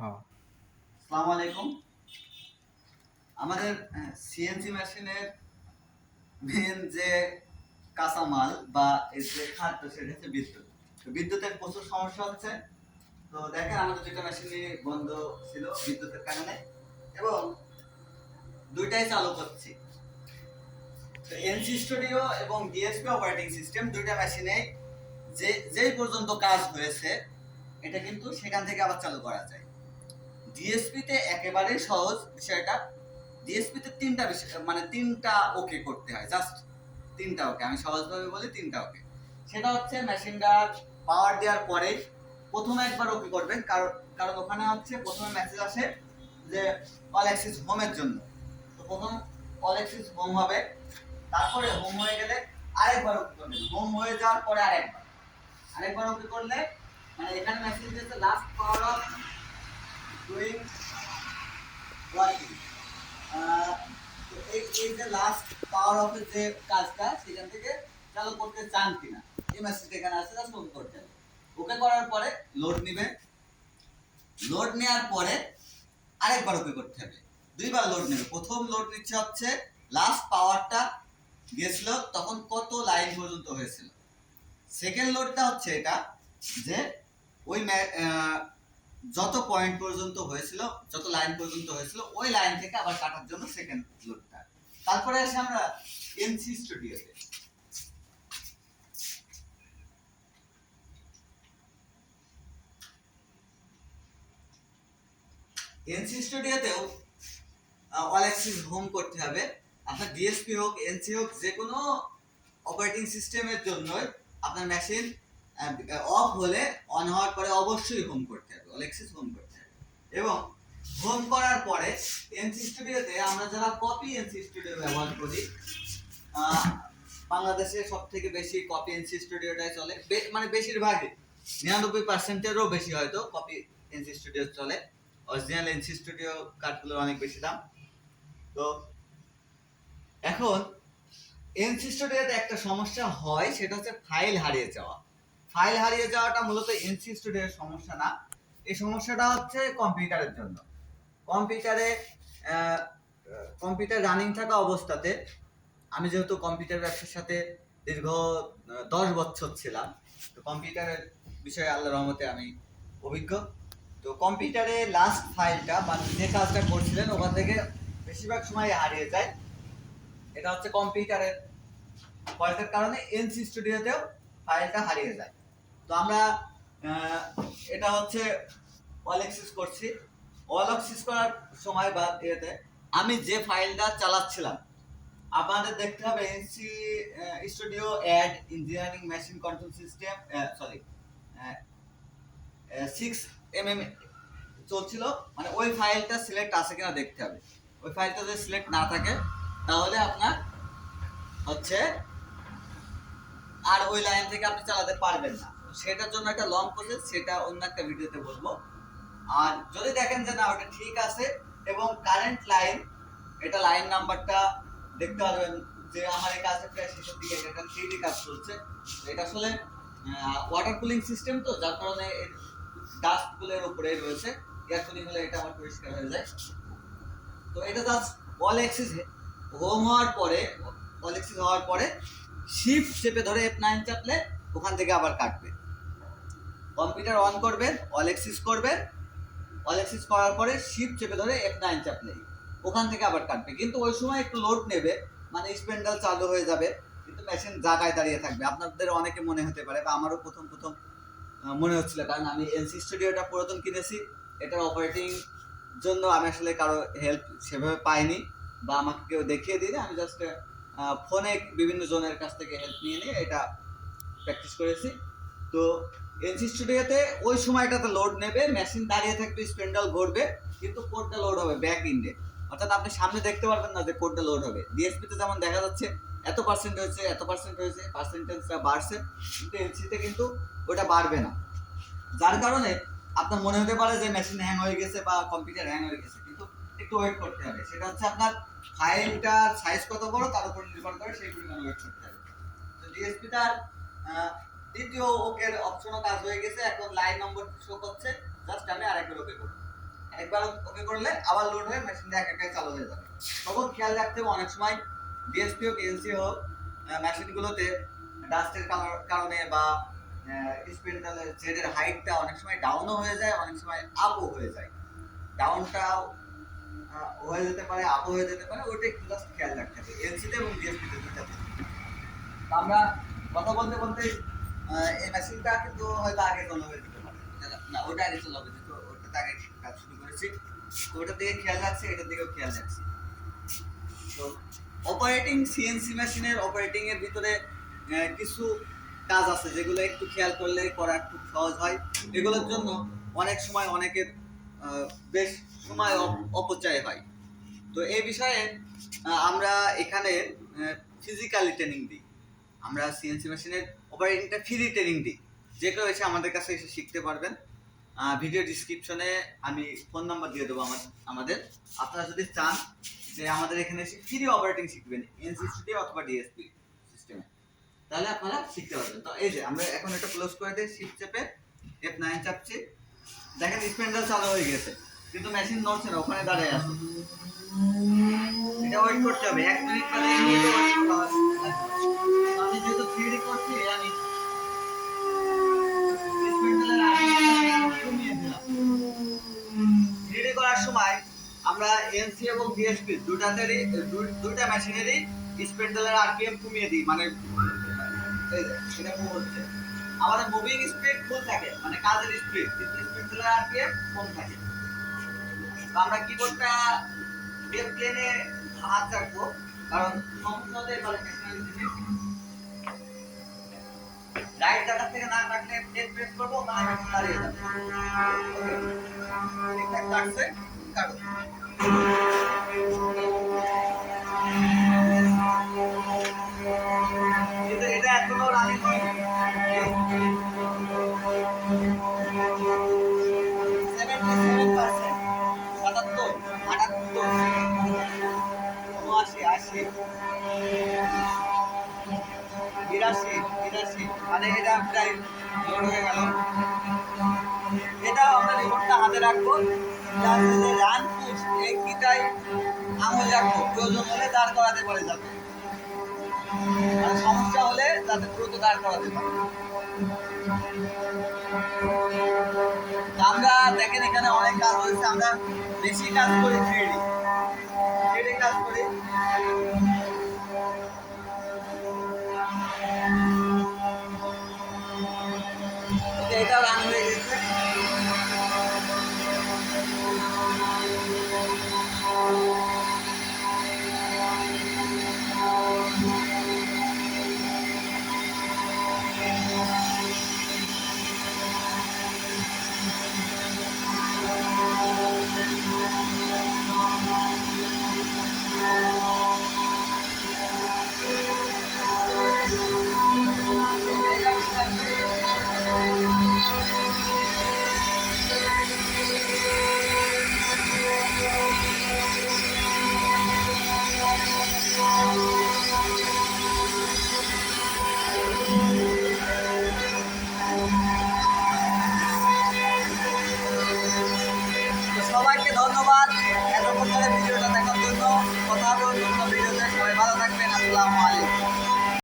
হ্যাঁ। আসসালামু আলাইকুম। আমাদের সিএনসি মেশিনের মেন যে কাঁচামাল বা এর যে খাদ্য সেটা হচ্ছে বিদ্যুৎ। তো বিদ্যুতের প্রচুর সমস্যা হচ্ছে। তো দেখেন আমাদের দুইটা মেশিনই বন্ধ ছিল বিদ্যুতের কারণে এবং দুইটাই চালু করছি। তো এনসি স্টুডিও এবং ডিএসপি অপারেটিং সিস্টেম দুইটা মেশিনে যেই পর্যন্ত কাজ হয়েছে এটা কিন্তু সেখান থেকে আবার চালু করা যায়। ডিএসপি তে একেবারেই সহজ বিষয়টা। ডিএসপি তে তিনটা বিষয় মানে তিনটা ওকে করতে হয়, জাস্ট তিনটা ওকে, আমি সহজভাবে বলি তিনটা ওকে। সেটা হচ্ছে মেশিনটার পাওয়ার দেওয়ার পরে প্রথমে একবার ওকে করবেন, কারণ কারণ ওখানে হচ্ছে প্রথমে মেসেজ আসে যে অল অ্যাক্সিস হোমের জন্য। তো প্রথম অল অ্যাক্সিস হোম হবে, তারপরে হোম হয়ে গেলে আরেকবার ওকে করবেন, হোম হয়ে যাওয়ার পরে আরেকবার ওকে করলে মানে এখানে মেসেজ দিয়েছে last power of doing working. এই যে লাস্ট পাওয়ার অফ যে কাজটা সেখান থেকে চালু করতে চান কিনা এই মেসেজটা এখানে আছে, জাস্ট ওকে করতে হবে। ওকে করার পরে লোড নিবে, লোড নেওয়ার পরে আরেকবার ওকে করতে হবে, দুইবার লোড নেবে। প্রথম লোড নিচ্ছে হচ্ছে লাস্ট পাওয়ারটা গেছিল তখন কত লাইন পর্যন্ত হয়েছিল। সেকেন্ড লোডটা হচ্ছে এটা যে ওই যত পয়েন্ট পর্যন্ত হয়েছিল, যত লাইন পর্যন্ত হয়েছিল ওই লাইন থেকে আবার কাটার জন্য সেকেন্ড লোডটা। তারপরে আসে আমরা এনসি স্টুডিওতে। এনসি স্টুডিওতেও অল অ্যাক্সিস হোম করতে হবে। আপনার ডিএসপি হোক এনসি হোক যে কোনো অপারেটিং সিস্টেমের জন্য আপনার মেশিন অফ হলে অন হওয়ার পরে অবশ্যই হোম করতে হবে, অল অ্যাক্সিস হোম করতে হবে। এবং হোম করার পরে এনসি স্টুডিওতে আমরা যারা কপি এনসি স্টুডিও ব্যবহার করি, বাংলাদেশে সব থেকে বেশি কপি এনসি স্টুডিওটাই চলে, মানে বেশিরভাগই 99%-এরও বেশি হয়তো কপি এনসি স্টুডিও চলে। অরিজিনাল এনসি স্টুডিও কার্ডগুলোর অনেক বেশি দাম। তো এখন এনসি স্টুডিওতে একটা সমস্যা হয়, সেটা হচ্ছে ফাইল হারিয়ে যাওয়া। ফাইল হারিয়ে যাওয়াটা মূলত এনসি স্টুডিওর সমস্যা না, এই সমস্যাটা হচ্ছে কম্পিউটারের জন্য। কম্পিউটারে কম্পিউটার রানিং থাকা অবস্থাতে, আমি যেহেতু কম্পিউটার ব্যবসার সাথে দীর্ঘ 10 বছর ছিলাম, তো কম্পিউটারের বিষয়ে আল্লাহর রহমতে আমি অভিজ্ঞ। তো কম্পিউটারে লাস্ট ফাইলটা বা যে কাজটা করছিলেন ওখান থেকে বেশিরভাগ সময় হারিয়ে যায়। এটা হচ্ছে কম্পিউটারের ফল্টের কারণে এনসি স্টুডিওতেও ফাইলটা হারিয়ে যায়। তো আমরা এটা হচ্ছে অল অ্যাক্সেস করছি। অল অ্যাক্সেস করার সময় বা এতে আমি যে ফাইলটা চালাচ্ছিলাম, আপনাদের দেখতে হবে NC studio add engineering machine control system, sorry 6 mm চলছিল, মানে ওই ফাইলটা সিলেক্ট আছে কিনা দেখতে হবে। ওই ফাইলটা যদি সিলেক্ট না থাকে তাহলে আপনার হচ্ছে আর ওই লাইন থেকে আপনি চালাতে পারবেন না। সেটার জন্য একটা লং প্রসেস, সেটা অন্য একটা ভিডিওতে বলবো। আর যদি দেখেন যে না ওটা ঠিক আছে এবং কারেন্ট লাইন, এটা লাইন নাম্বারটা দেখতে পারবেন যে আমার এই কাজটা প্রায় শেষের দিকে, এটা 3D কাজ চলছে। এটা আসলে ওয়াটার কুলিং সিস্টেম, তো যার কারণে ডাস্ট গুলোর উপরে রয়েছে, এয়ার কুলিং হলে এটা আমার পরিষ্কার হয়ে যায়। তো এটা জাস্ট অল অ্যাক্সিস হোম হওয়ার পরে, অল অ্যাক্সিস হওয়ার পরে শিফট চেপে ধরে F9 চাপলে ওখান থেকে আবার কাটবে। কম্পিউটার অন করবেন, অল অ্যাক্সিস করবেন, অল অ্যাক্সিস করার পরে শিফট চেপে ধরে F9 চাপলেই ওখান থেকে আবার কাটবে। কিন্তু ওই সময় একটু লোড নেবে, মানে স্পেন্ডাল চালু হয়ে যাবে কিন্তু মেশিন জায়গায় দাঁড়িয়ে থাকবে। আপনাদের অনেকে মনে হতে পারে বা আমারও প্রথম প্রথম মনে হচ্ছিল, কারণ আমি এনসি স্টুডিওটা পুরাতন কিনেছি, এটার অপারেটিং জন্য আমি আসলে কারো হেল্প সেভাবে পাইনি বা আমাকে কেউ দেখিয়ে দিইনি। আমি জাস্ট ফোনে বিভিন্ন জনের কাছ থেকে হেল্প নিয়ে নিয়ে এটা প্র্যাকটিস করেছি। তো এনসি স্টুডিওতে ওই সময়টাতে লোড নেবে, মেশিন দাঁড়িয়ে থাকবে, স্পেন্ডাল ঘুরবে, কিন্তু কোডটা লোড হবে ব্যাক ইন্ডে, অর্থাৎ আপনি সামনে দেখতে পারবেন না যে কোডটা লোড হবে। ডিএসপিতে যেমন দেখা যাচ্ছে এত পার্সেন্ট হয়েছে, এত পার্সেন্ট হয়েছে, পার্সেন্টেজটা বাড়ছে, কিন্তু এনসিতে কিন্তু ওটা বাড়বে না। যার কারণে আপনার মনে হতে পারে যে মেশিন হ্যাং হয়ে গেছে বা কম্পিউটার হ্যাং হয়ে গেছে, কিন্তু একটু ওয়েট করতে হবে। সেটা হচ্ছে আপনার ফাইলটার সাইজ কত বড় তার উপর নির্ভর করে, সেই পরিমাণ ওয়েট করতে হবে। তো ডিএসপিটার দ্বিতীয় ওকের অপশনও কাজ হয়ে গেছে, এখন লাইন নম্বর শো করছে, জাস্ট আমি আরেকবার ওকে করব। একবার ওকে করলে আবার লোড হয়ে মেশিনটা একা চালু হয়ে যাবে। তখন খেয়াল রাখতে হবে অনেক সময় ডিএসপি হোক এনসি হোক মেশিনগুলোতে ডাস্টের কারণে বা স্পেন্ডালের থ্রেডের হাইটটা অনেক সময় ডাউনও হয়ে যায়, অনেক সময় আপও হয়ে যায়। ডাউনটাও হয়ে যেতে পারে, আপও হয়ে যেতে পারে, ওইটা একটু জাস্ট খেয়াল রাখতে হবে এনসিতে এবং ডিএসপিতে দুটাতে। আমরা কথা বলতে বলতে এই মেশিনটা কিন্তু হয়তো আগে চালু হয়ে যেতে পারে, না ওটা আগে চালু হবে, যেহেতু ওটাতে আগে কাজ শুরু করেছি, তো ওটার দিকে খেয়াল রাখছি, এটার দিকেও খেয়াল রাখছি। তো অপারেটিং সিএনসি মেশিনের অপারেটিং এর ভিতরে কিছু কাজ আছে যেগুলো একটু খেয়াল করলে করা খুব সহজ হয়। এগুলোর জন্য অনেক সময় অনেকের বেশ সময় অপচয় হয়। তো এই বিষয়ে আমরা এখানে ফিজিক্যালি ট্রেনিং দিই। আমরা সিএনসি মেশিনের অপারেটিংটা ফ্রি ট্রেনিং দিই, যে কেউ এসে আমাদের কাছে এসে শিখতে পারবেন। ভিডিও ডিসক্রিপশনে আমি ফোন নাম্বার দিয়ে দেবো আমাদের। আপনারা যদি চান যে আমাদের এখানে এসে ফ্রি অপারেটিং শিখবেন এনসি স্টুডিও অথবা ডিএসপি সিস্টেমে, তাহলে আপনারা শিখতে পারবেন। তো এই যে আমরা এখন এটা ক্লোজ করে দিই, শিফট চেপে F9 চাপছি, দেখেন স্পেন্ডাল চালু হয়ে গেছে, কিন্তু মেশিন নড়ছে না, ওখানে দাঁড়িয়ে আছে। এটা ওয়েট করতে হবে 1 মিনিট বা 2 মিনিট ওয়েট করতে হবে। আমি যেহেতু 3D করছি, আমি স্পেন্ডালের আগে কমিয়ে দিলাম। 3D করার সময় আমরা এনসি এবং ডিএসপি দুটা মেশিনেরই স্পেন্ডালের আরপিএম কমিয়ে দিই, মানে এটা মুভ হচ্ছে, আমাদের মুভিং স্পিড ফুল থাকে, মানে কাজের স্পিড, কিন্তু স্পেন্ডালের আরপিএম কম থাকে। তো আমরা কি করতে বেল প্লেনে হাত রাখবো, কারণ সমস্যা হতে পারে মেশিনের রাইট জায়গা থেকে না রাখলে প্লেন প্রেস করবো, মানে মেশিন দাঁড়িয়ে যাবে। ঠিকঠাক কাটছে, কাটো। কিন্তু এটা এখনো রানিং হয়নি। 77%, 77, 78, 79, 80, 82, মানে এটা প্রায় লোড হয়ে গেল। এটা আমরা রিমোটটা হাতে রাখবো, রান পুশ এই কিটাই আঙুল রাখবো, প্রয়োজন হলে দাঁড় করাতে পারে যাবে, মানে সমস্যা হলে যাতে দ্রুত দাঁড় করাতে পারে। আমরা দেখেন এখানে অনেক কাজ হয়েছে, আমরা বেশি কাজ করি 3D কাজ করি। এটা রান হয়ে